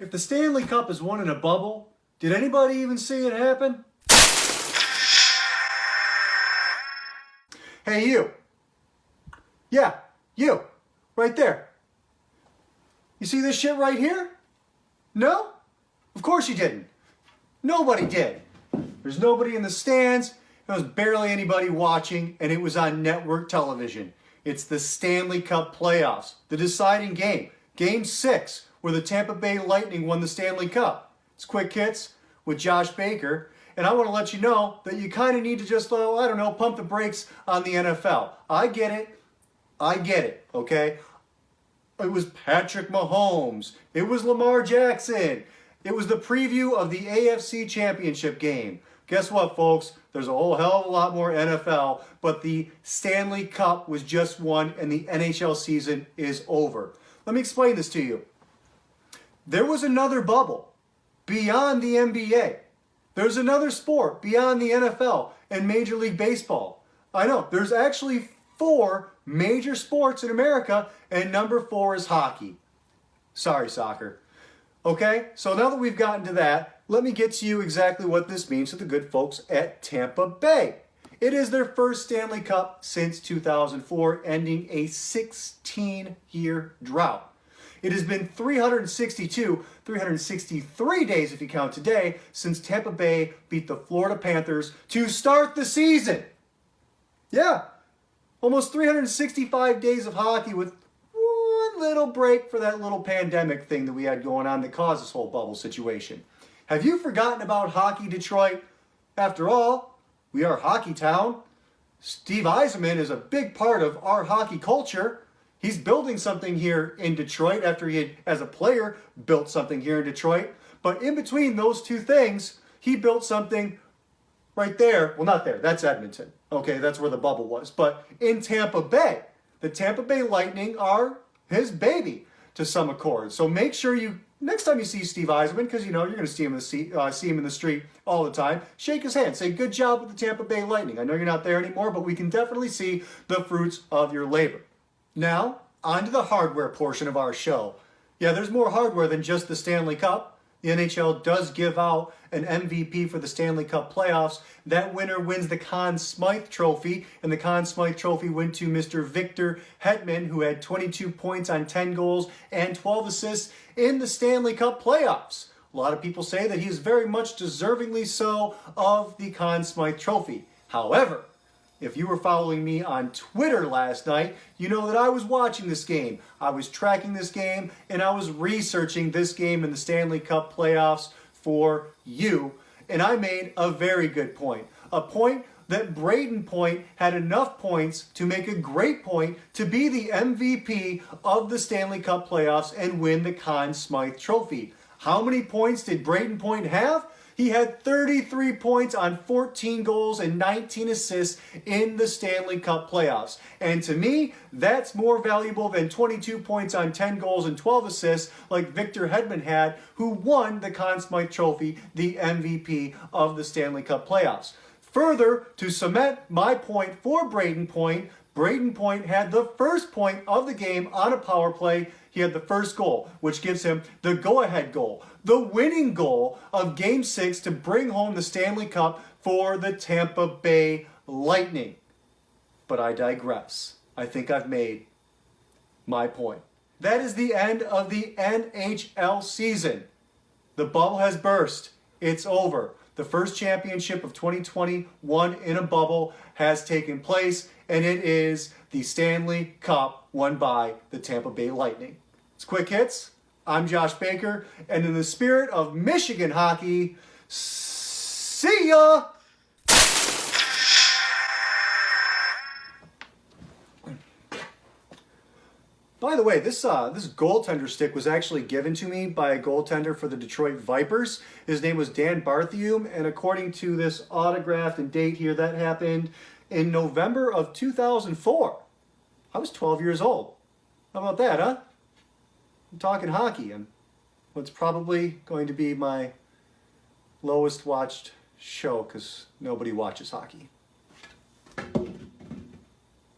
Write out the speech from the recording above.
If the Stanley Cup is won in a bubble, did anybody even see it happen? Hey, you. Yeah, you. Right there. You see this shit right here? No? Of course you didn't. Nobody did. There's nobody in the stands. There was barely anybody watching, and it was on network television. It's the Stanley Cup playoffs, the deciding game. Game 6, where the Tampa Bay Lightning won the Stanley Cup. It's Quick Hits with Josh Baker. And I want to let you know that you kind of need to just, pump the brakes on the NFL. I get it, okay? It was Patrick Mahomes. It was Lamar Jackson. It was the preview of the AFC Championship game. Guess what, folks? There's a whole hell of a lot more NFL, but the Stanley Cup was just won and the NHL season is over. Let me explain this to you. There was another bubble beyond the NBA. There's another sport beyond the NFL and Major League Baseball. I know, there's actually 4 major sports in America, and number 4 is hockey. Sorry, soccer. Okay, so now that we've gotten to that, let me get to you exactly what this means to the good folks at Tampa Bay. It is their first Stanley Cup since 2004, ending a 16-year drought. It has been 363 days if you count today, since Tampa Bay beat the Florida Panthers to start the season. Yeah, almost 365 days of hockey with one little break for that little pandemic thing that we had going on that caused this whole bubble situation. Have you forgotten about hockey, Detroit? After all, we are Hockey Town. Steve Yzerman is a big part of our hockey culture. He's building something here in Detroit after he had, as a player, built something here in Detroit. But in between those two things, he built something right there. Well, not there. That's Edmonton. Okay, that's where the bubble was. But in Tampa Bay, the Tampa Bay Lightning are his baby to some accord. So make sure you, next time you see Steve Yzerman, because you know you're going to see him in the street all the time, shake his hand. Say, good job with the Tampa Bay Lightning. I know you're not there anymore, but we can definitely see the fruits of your labor. Now, on to the hardware portion of our show. Yeah, there's more hardware than just the Stanley Cup. The NHL does give out an MVP for the Stanley Cup playoffs. That winner wins the Conn Smythe Trophy, and the Conn Smythe Trophy went to Mr. Victor Hedman, who had 22 points on 10 goals and 12 assists in the Stanley Cup playoffs. A lot of people say that he is very much deservingly so of the Conn Smythe Trophy. However, if you were following me on Twitter last night, you know that I was watching this game. I was tracking this game, and I was researching this game in the Stanley Cup playoffs for you. And I made a very good point. A point that Braden Point had enough points to make a great point to be the MVP of the Stanley Cup playoffs and win the Conn Smythe Trophy. How many points did Braden Point have? He had 33 points on 14 goals and 19 assists in the Stanley Cup playoffs. And to me, that's more valuable than 22 points on 10 goals and 12 assists like Victor Hedman had, who won the Conn Smythe Trophy, the MVP of the Stanley Cup playoffs. Further, to cement my point for Braden Point had the first point of the game on a power play. He had the first goal, which gives him the go-ahead goal, the winning goal of Game 6 to bring home the Stanley Cup for the Tampa Bay Lightning. But I digress. I think I've made my point. That is the end of the NHL season. The bubble has burst. It's over. The first championship of 2021 in a bubble has taken place, and it is the Stanley Cup won by the Tampa Bay Lightning. It's Quick Hits. I'm Josh Baker, and in the spirit of Michigan hockey, see ya! By the way, this goaltender stick was actually given to me by a goaltender for the Detroit Vipers. His name was Dan Barthium, and according to this autograph and date here, that happened in November of 2004. I was 12 years old. How about that, huh? I'm talking hockey, and what's probably going to be my lowest watched show because nobody watches hockey.